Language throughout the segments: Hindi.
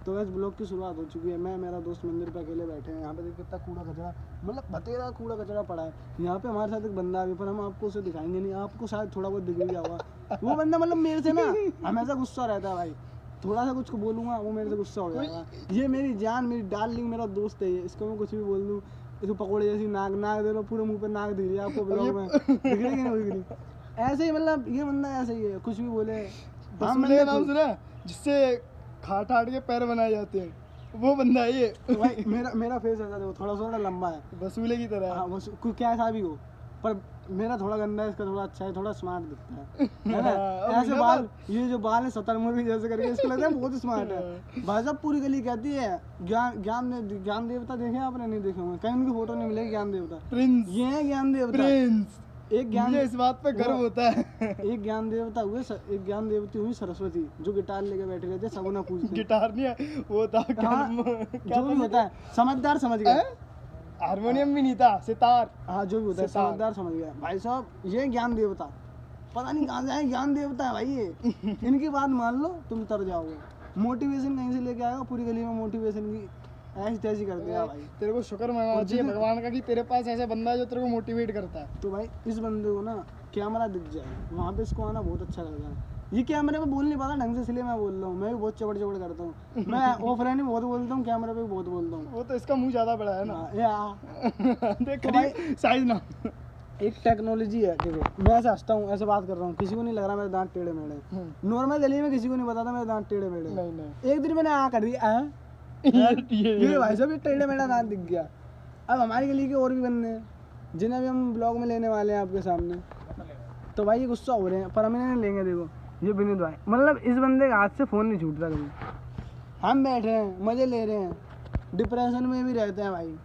तो वैसे ब्लॉग की शुरुआत हो चुकी है। मैं मेरा दोस्त मंदिर पे अकेले बैठे हैं। यहाँ पे देखिए कितना कूड़ा कचरा, मतलब बतेरा कूड़ा कचरा पड़ा है। यहाँ पे हमारे साथ एक बंदा है, पर हम आपको उसे दिखाएंगे नहीं, आपको शायद थोड़ा बहुत दिख गया होगा। वो बंदा मतलब मेरे से ना हमेशा गुस्सा रहता है भाई, थोड़ा सा कुछ को बोलूँगा वो मेरे से गुस्सा हो जाएगा। ये मेरी जान, मेरी डार्लिंग, मेरा दोस्त है ये, इसको मैं कुछ भी बोल दूँ, इसको पकौड़े जैसी नाक दे लो, पूरे मुँह पे नाक दिख रही है आपको ब्लॉग में, दिख रही है कि नहीं दिख रही? ऐसे ही मतलब ये बंदा ऐसे ही है, कुछ भी बोले। बसूले नाम सुना, जिससे खाट के पैर बनाए जाते हैं, वो बंदा है ये। तो भाई मेरा फेस ऐसा देखो, थोड़ा लंबा है, बसूले की तरह। हाँ बस कोई क्या ऐसा भी हो, पर मेरा थोड़ा गंदा है, इसका थोड़ा अच्छा है, थोड़ा स्मार्ट दिखता है ना? ऐसे बाल, ये जो बाल है शतरमुर्गी जैसे करके, इसको लगता है बहुत स्मार्ट है। भाई साहब पूरी गली कहती है ज्ञान देवता देखे आपने? नहीं देखे होंगे, कहीं उनकी फोटो नहीं मिलेगी। ज्ञान देवता प्रिंस, ये है ज्ञान देवता। प्रिंस एक ज्ञान, मुझे इस बात पे गर्व होता है। एक ज्ञान देवता हुए, एक ज्ञान देवती हुई सरस्वती, जो गिटार लेके बैठे रहते हैं, सगुना पूजते। गिटार नहीं है वो था क्या, जो भी होता है समझदार, समझ गया। हारमोनियम भी नहीं था, सितार। हाँ जो भी होता है समझदार, समझ गया भाई साहब। ये ज्ञान देवता पता नहीं कहाँ से आए, ज्ञान देवता है भाई ये। इनकी बात मान लो तुम तर जाओगे। मोटिवेशन कहीं से लेके आएगा, पूरी गली में मोटिवेशन की ऐसी तैसी कर दिया भाई। तेरे को शुक्र मनाना चाहिए भगवान का कि तेरे पास ऐसा बंदा है जो तेरे को मोटिवेट करता है। तो भाई इस बंदे को ना कैमरा दिख जाए वहाँ पे, इसको आना बहुत अच्छा लगता है। ये कैमरे में बोल नहीं पाता ढंग से, इसलिए मैं बोल रहा हूँ। मैं भी बहुत चबड़ करता हूँ, मैं ऑफलाइन भी बहुत बोलता हूँ, कैमरे पे भी बहुत बोलता हूँ। वो तो इसका मुंह ज्यादा बड़ा है ना। देख भाई साइज ना, एक टेक्नोलॉजी है। देखो मैं ऐसे हंसता हूँ, ऐसे बात कर रहा हूँ, किसी को नहीं लग रहा मेरे दांत टेढ़े मेढ़े। नॉर्मल गली में किसी को नहीं पता था मेरे दांत टेढ़े मेढ़े। नहीं एक दिन मैंने आ कर दिया, ये भाई साहब ये टेढ़े मेढ़ा दांत दिख गया। अब हमारी गली के और भी बंदे हैं जिन्हें भी हम ब्लॉग में लेने वाले हैं आपके सामने। तो भाई ये गुस्सा हो रहे हैं, पर हम इन्हें लेंगे। देखो ये विनीत भाई, मतलब इस बंदे के हाथ से फ़ोन नहीं छूटता कभी। हम बैठे हैं, मज़े ले रहे हैं, डिप्रेशन में भी रहते हैं भाई।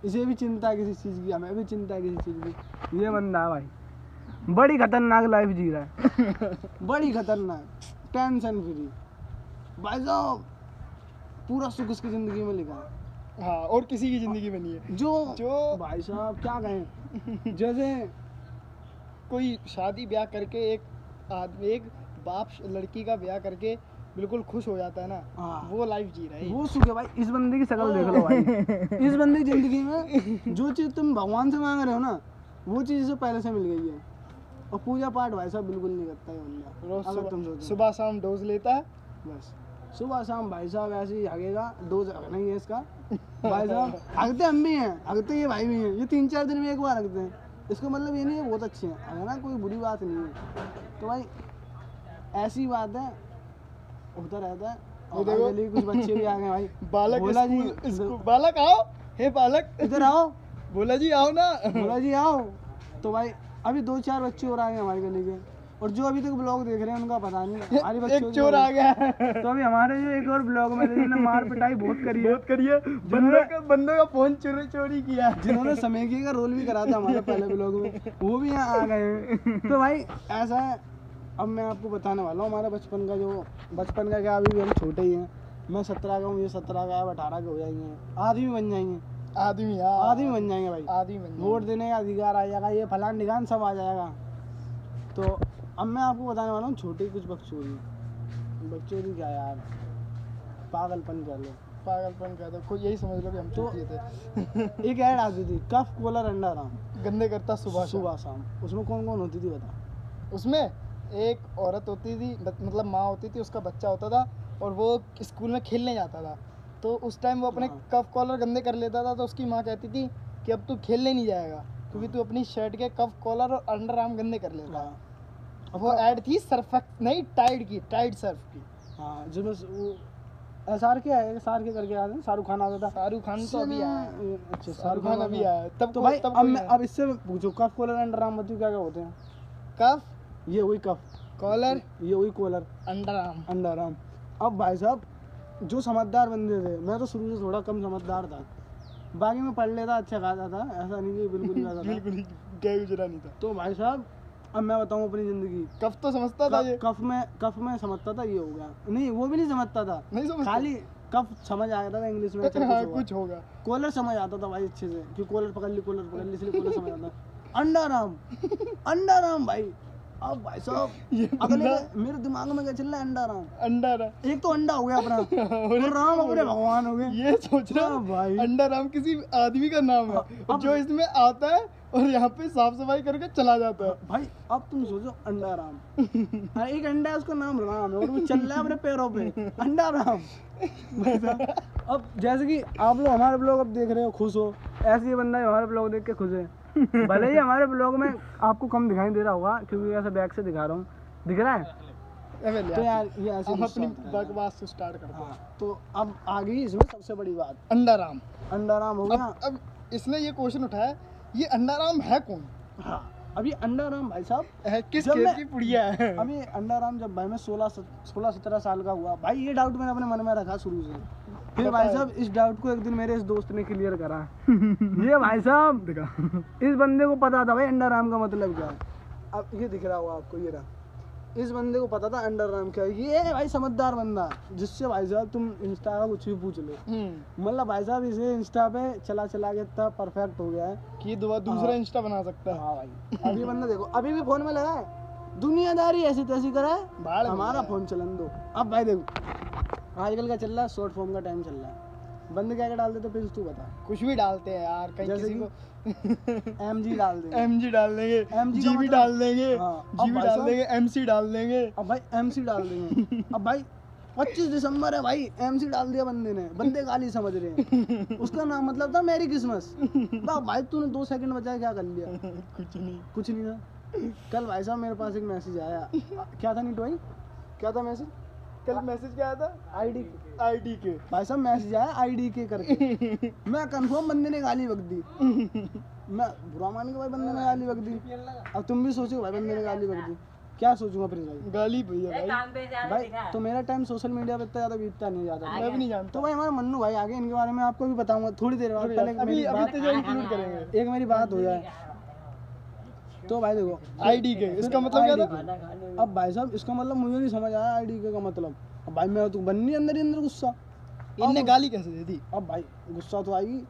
इसे भी चिंता है किसी चीज़ की, हमें भी चिंता है किसी चीज़ की। ये बंदा है भाई, बड़ी खतरनाक लाइफ जी रहा है। बड़ी खतरनाक, टेंशन फ्री भाई साहब, पूरा सुख उसकी ज़िंदगी में लिखा है। हाँ, और किसी की जिंदगी में नहीं है। जो भाई साहब क्या कहें, जैसे कोई शादी ब्याह करके एक बाप लड़की का ब्याह करके बिल्कुल खुश हो जाता है ना, हाँ, वो लाइफ जी रहा है। वो सुख है भाई। इस बंदे की शक्ल देख लो भाई। इस बंदे की जिंदगी में जो चीज़ तुम भगवान से मांग रहे हो ना, वो चीज़ इसे पहले से मिल गई है। और पूजा पाठ भाई साहब बिल्कुल नहीं करता है बंदा। अगर तुम सोचो सुबह शाम डोज लेता है, बस सुबह शाम भाई साहब ऐसे ही हगेगा। डोज नहीं है इसका भाई साहब। हगते हम भी हैं, हगते ये भाई भी हैं। ये 3-4 दिन में एक बार हगते हैं। इसको मतलब ये नहीं है बहुत अच्छे हैं, है ना, कोई बुरी बात नहीं है। तो भाई ऐसी बात है, होता रहता है। और गली कुछ बच्चे भी आ गए भाई। बालक बोला जी, बालक आओ, हे बालक इधर आओ। बोला जी आओ ना, बोला जी आओ। तो भाई अभी 2-4 बच्चे और आ गए हमारी गली के, और जो अभी तक ब्लॉग देख रहे हैं उनका पता नहीं। हमारी बच्चों एक चोर आ गया। तो अभी हमारे जो एक और ब्लॉग में जिन्होंने मार पिटाई बहुत करी है, बंदों का फोन चोरी किया, जिन्होंने समेकी का रोल भी करा था हमारे पहले ब्लॉग में, वो भी यहाँ आ गए। तो भाई ऐसा है। अब मैं आपको बताने वाला हूँ हमारा बचपन का क्या। अभी भी हम छोटे ही हैं। मैं 17 का हूँ, ये 17 का है, 18 के हो जाएंगे, आदमी बन जाएंगे। आदमी बन जाएंगे भाई, आदमी बन वोट देने का अधिकार आ जाएगा, ये फलान निगान सब आ जाएगा। तो अब मैं आपको बताने वाला हूँ छोटी कुछ बकचोदी क्या यार, पागलपन कह लो, पागलपन कह दो, कोई यही समझ लो कि हम तो चूतिए थे। एक ऐड आती थी, कफ कूलर अंडा आराम, गंदे करता सुबह शाम। उसमें कौन कौन होती थी बता? उसमें एक औरत होती थी, मतलब माँ होती थी, उसका बच्चा होता था, और वो स्कूल में खेलने जाता था। तो उस टाइम वो अपने कफ कॉलर गंदे कर लेता था, तो उसकी माँ कहती थी कि अब तू खेलने नहीं जाएगा, क्योंकि तू अपनी शर्ट के कफ कॉलर और अंडर आर्म गंदे कर लेता है। वो ऐड थी टाइड सर्फ की। हाँ, जिसमें एसआर के आए, एसआर के करके आते हैं, शाहरुख खान आता था। शाहरुख खान तो अभी आया। अच्छा, शाहरुख खान अभी आया। तब तो भाई अब इससे पूछो, कफ कॉलर अंडर आर्म बताओ क्या क्या होते हैं? कफ, ये हुई कफ कॉलर, ये हुई कॉलर, अंडर आर्म। अब भाई साहब जो समझदार बंदे थे, मैं तो शुरू से थोड़ा कम समझदार था, बाकी में पढ़ लेता, अच्छा खाता था, ऐसा नहीं कि बिल्कुल नहीं खाता बिल्कुल गए गुजरा नहीं था। तो भाई साहब अब मैं बताऊं अपनी जिंदगी। कफ तो समझता था ये, कफ में समझता था, ये हो गया नहीं, वो भी नहीं समझता था, नहीं समझता, खाली कफ समझ आया था इंग्लिश में। कुछ होगा। कॉलर समझ आता था भाई अच्छे से, कि कॉलर पकड़ ली इसलिए कॉलर समझ आता। अंडर आर्म भाई, अब भाई साहब ये अगले मेरे दिमाग में क्या चल रहा है, अंडा राम। अंडा राम, एक तो अंडा हो गया अपना और राम अपने भगवान हो गए। ये सोच रहा हाँ भाई। अंडा राम किसी आदमी का नाम है और जो इसमें आता है और यहाँ पे साफ सफाई करके चला जाता है। भाई अब तुम सोचो अंडा राम, हाँ, एक अंडा है उसका नाम राम है और वो चल रहा है अपने पैरों पे, अंडा राम। भाई साहब, अब जैसे कि आप लोग हमारे ब्लॉग अब देख रहे हो, खुश हो, ऐसे ही बंदा है हमारे ब्लॉग देख के खुश है। भले ही हमारे ब्लॉग में आपको कम दिखाई दे रहा होगा क्योंकि ऐसा बैक से दिखा रहा हूँ, दिख रहा है तो यार ये ऐसे हम गुस्सा अपनी होता है। बकवास से स्टार्ट करते हैं। हाँ, तो अब आ गई इसमें सबसे बड़ी बात, अंडा राम। अंडा राम हो गया। अब इसने ये क्वेश्चन उठाया, ये अंडा राम है कौन? हाँ, अभी अंडा राम भाई साहब, है किस जब खेत मैं- की पुड़िया है? अभी अंडा राम जब भाई मैं 16-17 साल का हुआ भाई, ये डाउट मैंने अपने मन में रखा शुरू से। फिर भाई साहब इस डाउट को एक दिन मेरे इस दोस्त ने क्लियर करा। ये भाई साहब देखा इस बंदे को पता था भाई अंडा राम का मतलब क्या है। अब ये दिख रहा होगा आपको, ये रहा, इस बंदे को पता था अंडा राम क्या है। ये है भाई समझदार बंदा, जिससे भाई साहब तुम इंस्टा का कुछ भी पूछ लो। मतलब भाई साहब इसे इंस्टा पे चला चला के इतना परफेक्ट हो गया है। कि दूसरा इंस्टा बना सकता है। हाँ भाई, अभी बंदा देखो अभी भी फोन में लगा है, दुनियादारी ऐसी तैसी करा है, बाढ़ में हमारा है। फोन चलन दो। अब भाई देखो आजकल क्या चल रहा है, शॉर्ट फॉर्म का टाइम चल रहा है, बंदे क्या क्या डाल देते प्रिंस तू बता। कुछ भी डालते हैं यार, कहीं जैसे किसी को MG डाल देंगे, MG डाल देंगे, MG का GB मतलब- डाल देंगे, हाँ, अब GB भाई डाल साहब- देंगे, MC डाल देंगे। अब भाई MC डाल देंगे। अब भाई 25 दिसंबर है भाई, MC डाल दिया बंदे ने, बंदे गाली समझ रहे हैं। उसका नाम मतलब था मैरी क्रिसमस। भाई तूने 2 सेकंड बचाए क्या कर लिया, कुछ नहीं। कुछ नहीं था। कल भाई साहब मेरे पास एक मैसेज आया, क्या था नीटू भाई, क्या था मैसेज, कल मैसेज क्या आया था? ID के। भाई साहब मैसेज आया ID के करके। मैं कंफर्म बंदे ने गाली बक दी, मैं बुरा मान के भाई बंदे ने गाली बक दी। अब तुम भी सोचो भाई बंदे ने गाली बक दी, क्या सोचूंगा फिर भाई। गाली भैया भाई, भाई तो मेरा टाइम सोशल मीडिया पे इतना ज़्यादा बीतता नहीं जाता। मैं भी नहीं जानता। तो भाई हमारे मन्नू भाई आगे, इनके बारे में आपको भी बताऊंगा थोड़ी देर बाद। पहले अभी मेरी अभी बात, तो जो इंक्लूड करेंगे एक मेरी बात हो जाए। तो भाई देखो ID के, इसका मतलब क्या था? था? अब भाई साहब इसका मतलब मुझे नहीं समझ आया ID के का मतलब। अब भाई मैं तो बननी अंदर ही अंदर गुस्सा। इनने गाली कैसे दे दी? अब भाई गुस्सा तो आएगी,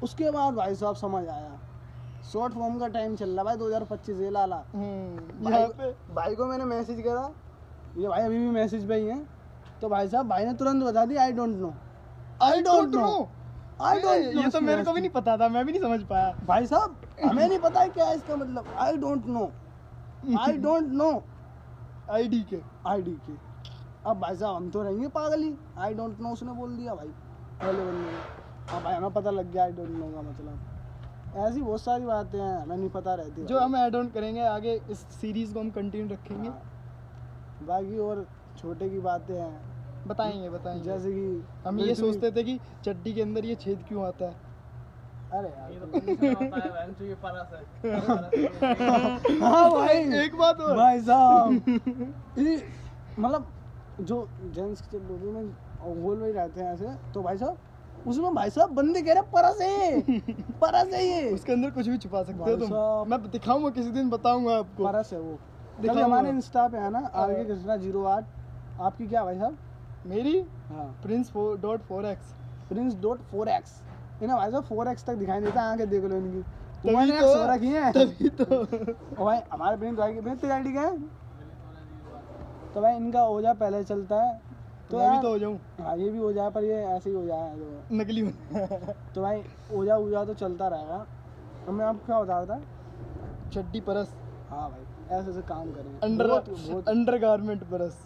उसके बाद भाई साहब समझ आया, शॉर्ट फॉर्म का टाइम चल रहा भाई 2025 ये लाला। यहाँ पे भाई को मैंने मैसेज करा, ये भाई अभी भी मैसेज पे ही है। तो भाई साहब भाई ने तुरंत बता दिया I don't know, I don't know, I don't know. ये तो मेरे को भी नहीं पता था, मैं भी नहीं समझ पाया। भाई साहब हमें नहीं पता है क्या है इसका मतलब, I don't know, I don't know ID के। ID के। अब भाई साहब हम तो रहेंगे पागल ही, आई डोंट नो उसने बोल दिया भाई पहले बंदे ने। अब भाई हमें पता लग गया आई डोंट नो का मतलब। ऐसी बहुत सारी बातें हैं हमें नहीं पता रहती जो हम ऐड ऑन करेंगे आगे, इस सीरीज को हम कंटिन्यू रखेंगे। हाँ। बाकी और छोटे की बातें हैं, बताएंगे जैसे कि हम ये सोचते थे कि चड्डी के अंदर ये छेद क्यों आता है। अरे यार हाँ भाई एक बात और, भाई साहब ये मतलब जो जेंट्स के बॉडी में गोल में रहते हैं ऐसे, तो भाई साहब उसमें भाई साहब बंदे कह रहे हैं परस है, परस है ये, उसके अंदर कुछ भी छुपा सकते हो भाई तुम। साहब। मैं दिखाऊंगा किसी दिन, बताऊंगा आपको। परस है वो। दिखाओ कभी हमारे वो। इंस्टा पे है ना आगे कृष्णा 08, आपकी क्या भाई साहब? मेरी हाँ Prince.4x। Prince.4x, इन्हें भाई साहब 4x तक दिखाई देता है, आगे देख लो इनकी, तभी तुम्हारे तो- हो रखी है। तभी तो और भाई हमारे प्रिंस भाई की तेरी आईडी क्या है? तो भाई इनका हो जाए पहले चलता है, तो मैं भी यार तो हो जाऊं हाँ ये भी हो जाए, पर ये ऐसे ही हो जाए तो, नकली तो भाई हो जा तो चलता रहेगा। और मैं आपको क्या बता रहा था, चड्डी परस, हाँ भाई ऐसे ऐसे काम करें, अंडर बहुत अंडरगारमेंट परस।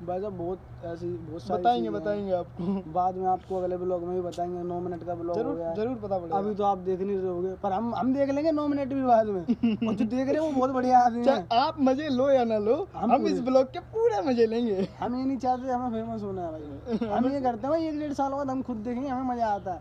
भाई साहब बहुत ऐसी बहुत सारी बताएंगे चीज़ें हैं। बताएंगे आपको, बाद में आपको अगले ब्लॉग में भी बताएंगे। 9 मिनट का ब्लॉग हो जरूर गया है। जरूर पता पड़ेगा। अभी तो आप देख नहीं रहोगे, पर हम देख लेंगे 9 मिनट भी बाद में। और जो देख रहे हैं वो बहुत बढ़िया आदमी है। चाहे आप मजे लो या ना लो, हम हम इस पूरे- ब्लॉग के पूरे मजे लेंगे। हम ये नहीं चाहते हमें फेमस होना है भाई, हम ये करते हैं भाई 1-1.5 साल बाद हम खुद देखेंगे, हमें मजा आता है,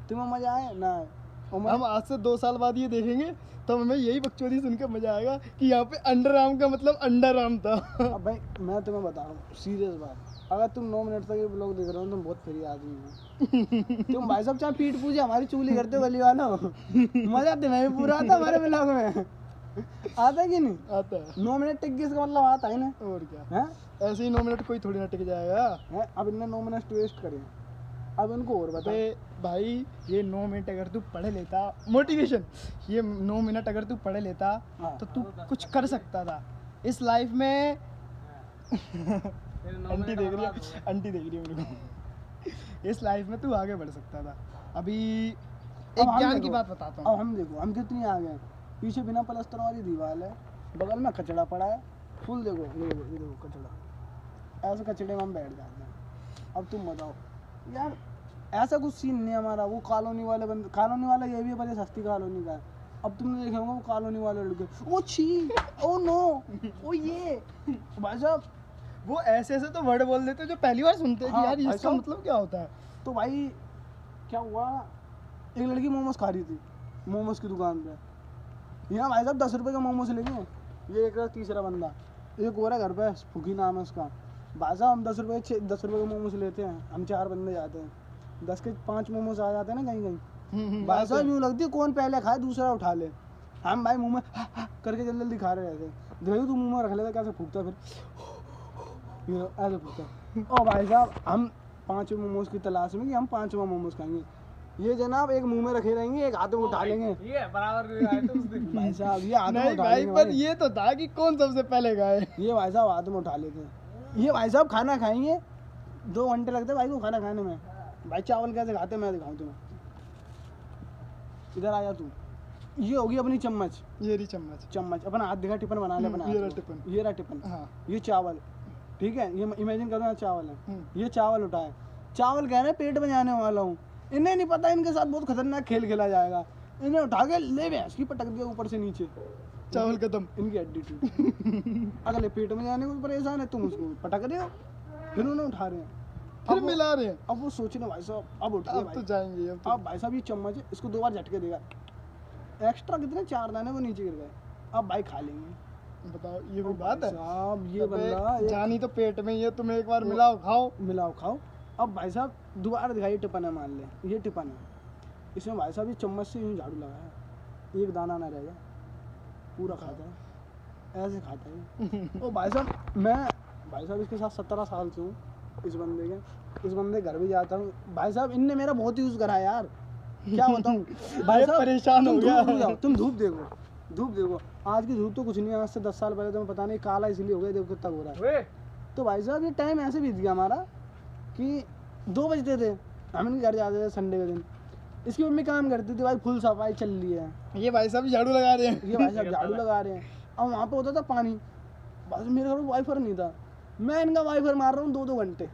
तुम्हें मजा आए ना आए। और हम आज से 2 साल बाद ये देखेंगे तो हमें यही बकचोदी सुनकर मजा आएगा कि यहाँ पे अंडर आर्म का मतलब अंडर आर्म था। अब भाई मैं तुम्हें बता रहा हूँ सीरियस बात, अगर तुम 9 मिनट तक ये ब्लॉग देख रहे हो तुम बहुत फ्री आदमी हो। तुम भाई साहब चाहे पीठ पूजे हमारी चूली करते हो गली वालों, मजा तुम्हें भी पूरा आता हमारे ब्लॉग में, आता कि नहीं? आता है 9 मिनट टिक इसका मतलब आता है ना, और क्या, हैं? ऐसे ही 9 मिनट कोई थोड़ी ना टिक जाएगा। हैं? अब इनने 9 मिनट वेस्ट करे, अब इनको और बता। अबे भाई ये 9 मिनट अगर तू पढ़े लेता, मोटिवेशन, ये 9 मिनट अगर तू पढ़े लेता हाँ। तो तू कुछ कर सकता था। इस लाइफ में आंटी देख रही है, आंटी देख रही है मेरे को। इस लाइफ में तू आगे बढ़ सकता था। अभी अब एक हम ज्ञान की देखो, बात बताता अब हूँ। हम देखो हम कितनी आगे हैं। पीछे बिना प्लास्टर वाली दीवार है, बगल में कचड़ा पड़ा है फुल। देखो ये देखो कचड़ा, ऐसे कचड़े में हम बैठ जाते हैं। अब तुम बताओ यार, ऐसा कुछ सीन नहीं है हमारा। वो कॉलोनी वाले बंद, कॉलोनी वाला ये भी है, बड़े सस्ती कॉलोनी का है। अब तुमने देखा होगा वो कॉलोनी वाले लड़के, ओ छी, ओ नो, ओ ये भाई साहब। वो ऐसे ऐसे तो वर्ड बोल देते हैं जो पहली बार सुनते हैं कि हाँ, यार इसका ऐसा? मतलब क्या होता है। तो भाई क्या हुआ, एक लड़की मोमोज खा रही थी मोमोज की दुकान पे। यहाँ भाई साहब 10 रुपये का मोमोज लेंगे, ये एक तीसरा बंदा, एक और है घर पे, फुकी नाम है उसका। भाई साहब हम 10 रुपये का मोमोज लेते हैं, हम 4 बंदे जाते हैं, 10 के 5 मोमोज आ जाते हैं ना कहीं कहीं। भाई साहब यूँ लगती है कौन पहले खाए दूसरा उठा ले। हम भाई मुँह में हा, हा, करके जल्दी जल्दी खा रहे रहते। देखो तू मुँह में रख लेता कैसे फूकता, फिर ये ऐसे फूकता। ओ भाई साहब हम 5 मोमोज की तलाश में कि हम 5वां मोमोज खाएंगे। ये जनाब एक मुंह में रखे रहेंगे, एक हाथ में उठा लेंगे। ये बराबर आए थे उस दिन। भाई साहब ये हाथ में नहीं उठा भाई, लेंगे पर भाई। ये तो था कि कौन सबसे पहले खाए। ये भाई साहब हाथ में उठा लेते हैं। ये भाई साहब खाना खाएंगे 2 घंटे लगते हैं भाई को खाना खाने में। भाई चावल कैसे खाते हैं मैं दिखाऊं तुम्हें, इधर आया तू। ये होगी अपनी चम्मच, ये रही चम्मच। चम्मच अपना हाथ दिखा, टिफिन बना ले अपना ये हाथ रहा में। टिफिन। ये रहा टिफिन, हाँ। ये चावल, ठीक है। ये इमेजिन करो ना चावल है, हम्म। ये चावल उठाए, चावल कह रहे हैं पेट में जाने वाला हूँ। इन्हें नहीं पता इनके साथ बहुत खतरनाक खेल खेला जाएगा। इन्हें उठा के ले भैंस की पटक दिया ऊपर से नीचे, चावल खत्म। इनकी हड्डी टूटी। अगले पेट में जाने को परेशान है, तुम उसको पटक रहे हो, फिर उन्हें उठा रहे हैं। फिर अब वो- मिला रहे हैं। अब वो सोच रहे भाई साहब अब उठ गए अब तो भाई। जाएंगे अब तो। अब भाई साहब ये चम्मच है, इसको 2 बार झटके देगा, एक्स्ट्रा कितने 4 दाने वो नीचे गिर गए। अब भाई खा लेंगे। बताओ ये कोई बात है। साहब ये अबे, बंदा जानी तो पेट में ही है, तुम एक बार मिलाओ खाओ। मिलाओ खाओ। अब भाई साहब दोबारा दिखाइए, टिफन है मान ले, ये टिफन है, इसमें भाई साहब ये चम्मच से यूँ झाड़ू लगाया, एक दाना ना रहेगा, पूरा खाता है, ऐसे खाता है। ओ भाई साहब मैं भाई साहब इसके साथ 17 साल से हूँ, इस बंदे के घर भी जाता हूँ। भाई साहब इनने मेरा बहुत यूज़ करा है यार, क्या बताऊँ। भाई साहब परेशान हो तुम गया। धूप में जाओ, तुम धूप देखो, आज की धूप तो कुछ नहीं है, आज से 10 साल पहले तो पता नहीं काला इसलिए हो गया, देखो कितना हो रहा है। वे तो भाई साहब ये टाइम ऐसे बीत गया हमारा कि 2 बजते थे, हम इनके घर जाते थे संडे के दिन। इसकी मम्मी काम करती थी भाई, फुल सफाई चल रही है, ये भाई साहब झाड़ू लगा रहे हैं। ये भाई साहब झाड़ू लगा रहे हैं। अब वहाँ पे होता था पानी, बस मेरे घर में वाईफाई नहीं था, मैं इनका वाईफाई मार रहा हूँ 2-2 घंटे।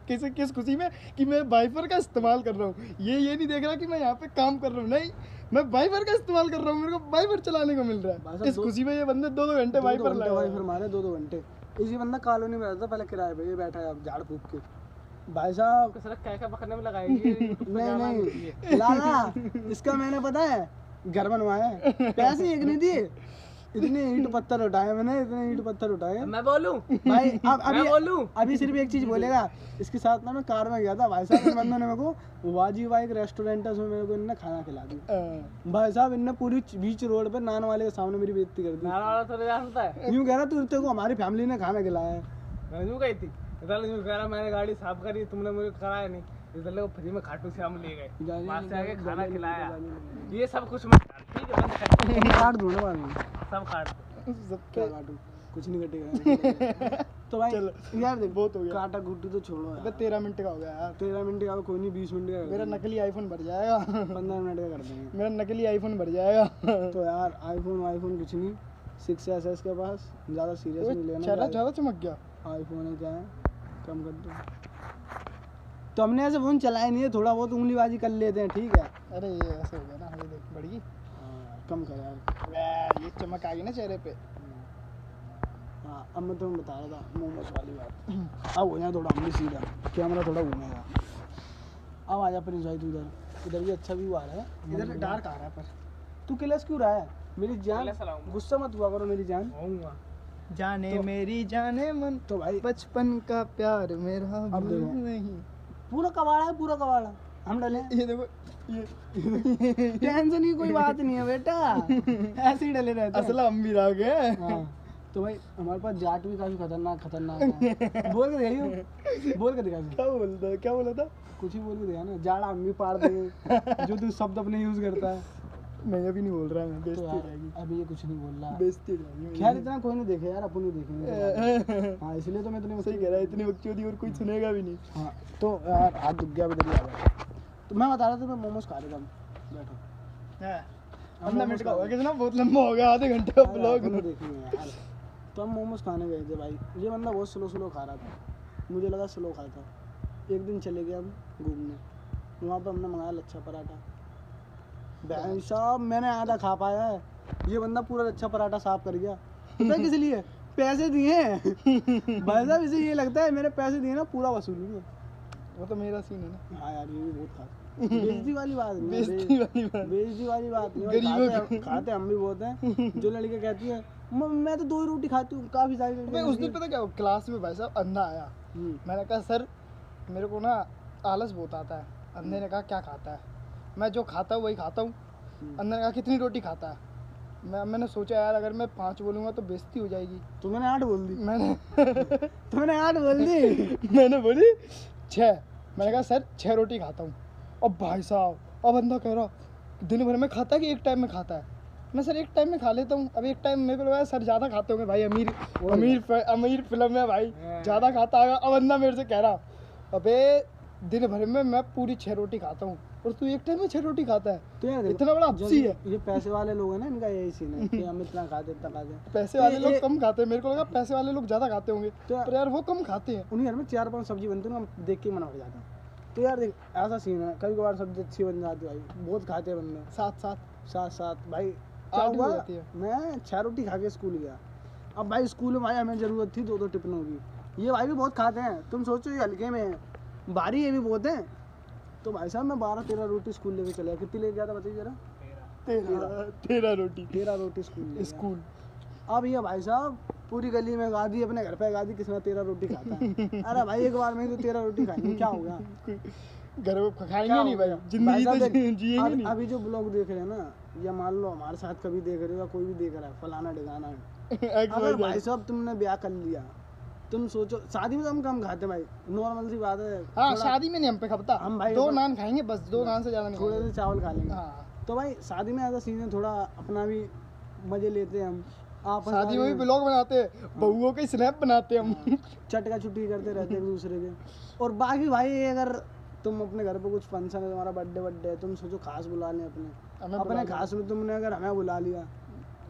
किस खुशी में कि मैं वाइफर का इस्तेमाल कर रहा हूँ। ये नहीं देख रहा कि मैं यहाँ पे काम कर रहा हूँ, नहीं मैं वाइफर का इस्तेमाल कर रहा हूँ, मेरे को वाइफर चलाने को मिल रहा भाई है। साहब इस खुशी में ये बंदे 2-2 घंटे वाइफर लगा वाईफाई मारे 2-2 घंटे। इसी बंदा कॉलोनी में रहता था पहले किराए पे, ये बैठा है अब झाड़ फूक के। भाई साहब सड़क क्या पकड़ने में लगाएगी। नहीं लाला, इसका मैंने पता है घर बनवाया है, पैसे एक नहीं दिए, इतने ईंट पत्थर उठाए मैंने, इतने ईंट पत्थर उठाए मैं बोलूं भाई। अब मैं बोलूं अभी सिर्फ एक चीज बोलेगा, इसके साथ ना मैं कार में गया था भाई साहब, इस बंदे ने मेरे को वाजीबा एक रेस्टोरेंट है उसमें मेरे को इनने खाना खिला दिया भाई साहब। इनने पूरी बीच रोड पे नान वाले के सामने मेरी बेइज्जती कर दी। नाना वाला तो जानता है। यूं कह रहा तू तेरे को हमारी फैमिली ने खाना खिलाया है। मैं यूं गई थी, इधर यूं कह रहा मैंने गाड़ी साफ करी, तुमने मुझे कराया नहीं, इधर को फ्री में खाटू श्याम ले गए, वहां से आके खाना खिलाया, ये सब कुछ मैं ठीक है बंद कर, काट दूं ना बाद में, सब काट दो। क्या काटूं, कुछ नहीं कटेगा। तो भाई चलो, यार देख बहुत हो गया। काटा गुट्टू तो छोड़ो अबे यार, 13 मिनट का हो गया यार। 13 मिनट का कोई नहीं, 20 मिनट का कर मेरा देंगे। नकली आईफोन भर जाएगा। 15 मिनट का कर देंगे। मेरा नकली आईफोन भर जाएगा। तो यार आईफोन कुछ नहीं, 6s के पास, ज़्यादा सीरियस नहीं लेना। ज़्यादा चमक गया। आईफोन है क्या है, कम कर दो। तो हमने ऐसे फ़ोन चलाया नहीं है, थोड़ा बहुत उंगलीबाजी कर लेते हैं, ठीक है। अरे ये ऐसे हो गया ना, ये देख बढ़ गई। हाँ, कम कर यार। वाह, ये चमक आ गई ना चेहरे पे। हाँ अब मैं तुम्हें बता रहा था मोमोज वाली बात। अब हो जाए थोड़ा हम भी सीधा, कैमरा थोड़ा घूमेगा। अब आ जा प्रिंस भाई तू इधर भी अच्छा व्यू आ रहा है। इधर डार्क आ रहा है पर तू किलस क्यों रहा है मेरी जान, किलस लाऊंगा। गुस्सा मत हुआ करो मेरी जान। होऊंगा जाने तो- मेरी जाने मन, तो भाई बचपन का प्यार मेरा अब भूल देखो। नहीं। पूरा कबाड़ा है, पूरा कबाड़ा हम डले। ये देखो, ये टेंशन की कोई बात नहीं है बेटा, ऐसे ही डले रहते हैं। असला हम भी रह गए। हाँ, तो भाई हमारे पास जाट भी काफी खतरनाक है। बोल के दिखाइए, बोल के दिखा। क्या बोला था? कुछ ही बोल के दिखा ना, जाड़ा हम भी पार देंगे, जो तू शब्द अपने यूज करता है। मैं अभी नहीं बोल रहा, मैं तो बेइज्जती हो यार जाएगी, अभी ये कुछ नहीं बोल रहा। बेइज्जती हो जाएगी। खैर इतना कोई नहीं देखे यार, अपन ही देखेंगे। हाँ इसलिए तो मैं इतनी सही कह रहा है, इतनी बकचोदी और कोई सुनेगा भी नहीं। हाँ तो यार हाथ दुख गया, अभी आ गया। तो मैं बता रहा था मैं मोमोज खा रहा था, बैठो। 15 मिनट का होगा कितना, बहुत लंबा हो गया, आधे घंटे का ब्लॉग। देखेंगे यार। तो हम मोमोज खाने गए थे भाई, ये बंदा बहुत स्लो खा रहा था, मुझे लगा स्लो खाता। एक दिन चले गए हम घूमने, वहाँ पर हमने मंगाया लच्छा पराठा। भाई साहब मैंने आधा खा पाया है, ये बंदा पूरा लच्छा पराठा साफ कर गया। पता है किस लिए? पैसे दिए भाई साहब, इसे ये लगता है मेरे पैसे दिए ना पूरा वसूलूंगा। वो तो मेरा सीन है ना। हाँ यार ये भी बहुत खाता, बेइज्जती वाली बात नहीं है, बेइज्जती वाली बात। बेइज्जती वाली बात नहीं है। गरीबों खाते हम भी बहुत हैं। जो लड़के कहती है मैं तो 2 ही रोटी खाती हूँ, काफी सारी मैं उस दिन पता क्या हुआ? क्लास में भाई साहब अंधा आया, मैंने कहा सर मेरे को ना आलस बहुत आता है। अंधे ने कहा क्या खाता है? मैं जो खाता हूँ वही खाता हूँ। अंधे ने कहा कितनी रोटी खाता है? मैंने सोचा यार अगर मैं 5 बोलूँगा तो बेइज्जती हो जाएगी, तो मैंने 8 बोल दी। मैंने 8 बोल दी। मैंने बोली 6। मैंने कहा सर 6 रोटी खाता हूँ। अब भाई साहब अब अंधा कह रहा दिन भर में खाता है कि एक टाइम में खाता है? मैं सर एक टाइम में खा लेता हूँ। अब एक टाइम मेरे को लगा सर ज़्यादा खाते होंगे भाई, अमीर फिल्म है भाई, ज़्यादा खाता होगा। अब अंधा मेरे से कह रहा अबे दिन भर में मैं पूरी 6 रोटी खाता हूँ और तू एक टाइम में 6 रोटी खाता है? तो यार इतना बड़ा हपसी है। ये पैसे वाले लोग हैं ना, इनका यही सीन है कि हम इतना खाते इतना खाते। पैसे वाले लोग कम खाते हैं, मेरे को लगा पैसे वाले लोग ज़्यादा खाते होंगे, पर यार वो कम खाते हैं। उन्हीं घर में 4-5 सब्जी बनती है, हम देख के मना हो जाता है। तो यार देख ऐसा सीन है, कभी कभार सब्जी अच्छी बन जाती है भाई, बहुत खाते हैं बंदे। साथ भाई क्या हुआ, मैं 6 रोटी खा के स्कूल गया। अब भाई स्कूल में भाई हमें ज़रूरत थी 2-2 टिफिनों की। ये भाई भी बहुत खाते हैं, तुम सोचो ये हल्के में है, भारी ये भी बहुत है। तो भाई साहब मैं 12-13 रोटी स्कूल लेके चला। कितनी लेके गया था बताइए जरा? 13 रोटी स्कूल। अब ये भाई साहब पूरी गली में गा दी, अपने घर पे गा दी, किसने 13 रोटी खाता है। अरे भाई एक बार में तो 13 रोटी खाएंगे, क्या हो गया? घर में खाएंगे नहीं भाई, जिंदगी तो जिएंगे नहीं। अभी जो ब्लॉग देख रहे हैं ना, या मान लो हमारे साथ कभी देख रहे हो या कोई भी देख रहा है, फलाना ढिकाना है। अगर भाई साहब तुमने ब्याह कर लिया, तुम सोचो शादी में तो हम कम खाते भाई, नॉर्मल सी बात है। हाँ शादी में नहीं हम पे खपता, हम भाई 2 नान खाएंगे बस, 2 नान से ज़्यादा नहीं, थोड़े से चावल खा लेंगे। हाँ तो भाई शादी में ऐसा सीन है, थोड़ा अपना भी मजे लेते हैं हम। आप शादी में भी ब्लॉग बनाते हैं, बहुओं के स्नैप बनाते हैं हम, चटका चुटकी करते रहते हैं एक दूसरे के। और बाकी भाई अगर तुम अपने घर पे कुछ फंक्शन है, तुम्हारा बर्थडे है, तुम सोचो खास बुला लें अपने खास में, तुमने अगर हमें बुला लिया,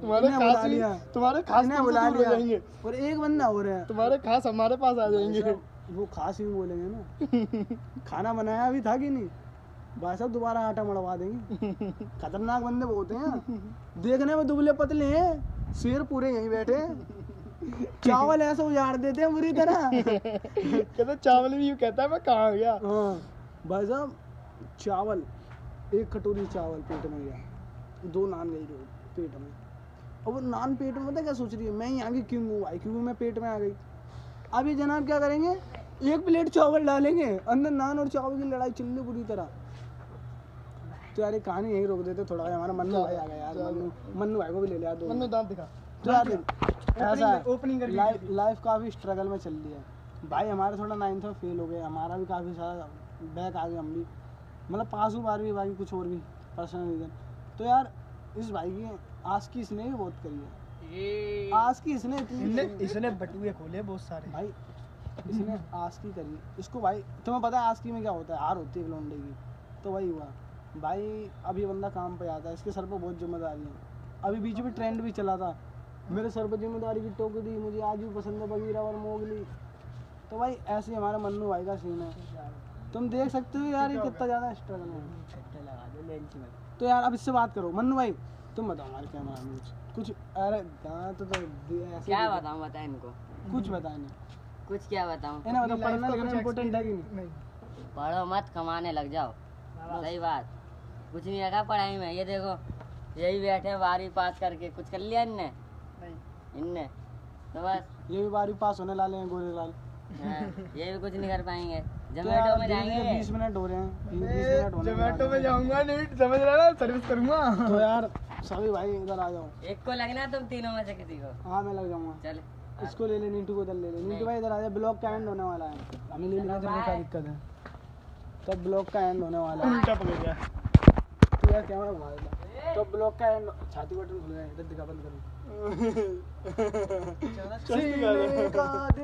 तुम्हारे खास ने बुला लिया, और एक बंदा हो रहा है, तुम्हारे खास हमारे पास आ जाएंगे। वो खास ही बोलेंगे ना खाना बनाया अभी था कि नहीं भाई साहब, दोबारा आटा मड़वा देंगे। खतरनाक बंदे बहुत हैं, देखने में दुबले पतले हैं, शेर पूरे यहीं बैठे हैं। चावल ऐसा उजाड़ देते हैं बुरी तरह। कहते चावल भी यूँ कहता है मैं कहाँ गया। हाँ भाई साहब चावल, 1 कटोरी चावल पेट में गया, 2 नान गई पेट में। और वो नान पेट में पता क्या सोच रही है, मैं यहाँ की क्यों हूँ भाई, क्योंकि मैं पेट में आ गई। अब ये जनाब क्या करेंगे, 1 प्लेट चावल डालेंगे, अंदर नान और चावल की लड़ाई चल रही बुरी तरह। तो यार ये कहानी यही रोक देते थोड़ा, हमारा मन्नू भाई आ गया यार, मन्नू भाई को भी ले लिया 2। मन्नू दांत दिखा। तो यार ऐसा ओपनिंग लाइफ काफ़ी स्ट्रगल में चल रही है भाई। हमारे थोड़ा 9th में फेल हो गए, हमारा भी काफ़ी सारा बैक आ गए, हम भी मतलब पास हूँ 12वीं बाकी कुछ और भी पर्सनल रीज़न। तो यार इस भाई की आज की इसने भी बहुत करी है, आज की इसने बटुए खोले बहुत सारे भाई, इसने आज की करी इसको भाई। तुम्हें पता है आज की में क्या होता है, हार होती है लौंडे की। तो वही हुआ भाई, अब ये बंदा काम पे आता है, इसके सर पर बहुत जिम्मेदारी है। अभी बीच में ट्रेंड भी चला था, मेरे सर पर जिम्मेदारी की टोक दी, मुझे आज भी पसंद है बगीरा और मोगली। तो भाई ऐसे ही हमारा मन्नू भाई का सीन है, तुम देख सकते हो यार ये कितना ज़्यादा स्ट्रगल है। तो यार अब इससे बात करो, मन्नू भाई तुम बताओ हमारे कैमरा में कुछ। अरे दांत तो ऐसे क्या बताऊं, बता इनको कुछ बताए नहीं, कुछ क्या बताऊं, इन्हें बताओ पढ़ना लिखना इम्पोर्टेंट है कि नहीं? पढ़ो मत कमाने लग जाओ, सही बात। कुछ नहीं रखा पढ़ाई में, ये देखो यही बैठे 12वीं पास करके, कुछ कर लिया इनने तो बस ये भी 12वीं पास होने वाले हैं गोरे लाल। हाँ, ये भी कुछ नहीं कर पाएंगे। जोमेटो में जाएंगे, 20 मिनट हो रहे हैं, 20 मिनट होने जोमेटो में जाऊंगा नहीं, समझ रहा ना, सर्विस करूंगा। तो यार सभी भाई इधर आ जाओ, एक को लगना तुम तीनों में से किसी को। हाँ मैं लग जाऊंगा। चल इसको ले ले, नीटू को इधर ले ले। नीटू भाई इधर आ जाए, ब्लॉग का एंड होने वाला है, हमें ले लेना जब क्या दिक्कत है, तब ब्लॉग का एंड होने वाला है। उल्टा पकड़ गया तो यार कैमरा घुमा देता। तो ब्लॉग का एंड छाती बटन खुल गया, इधर दिखा बंद करो। सीने का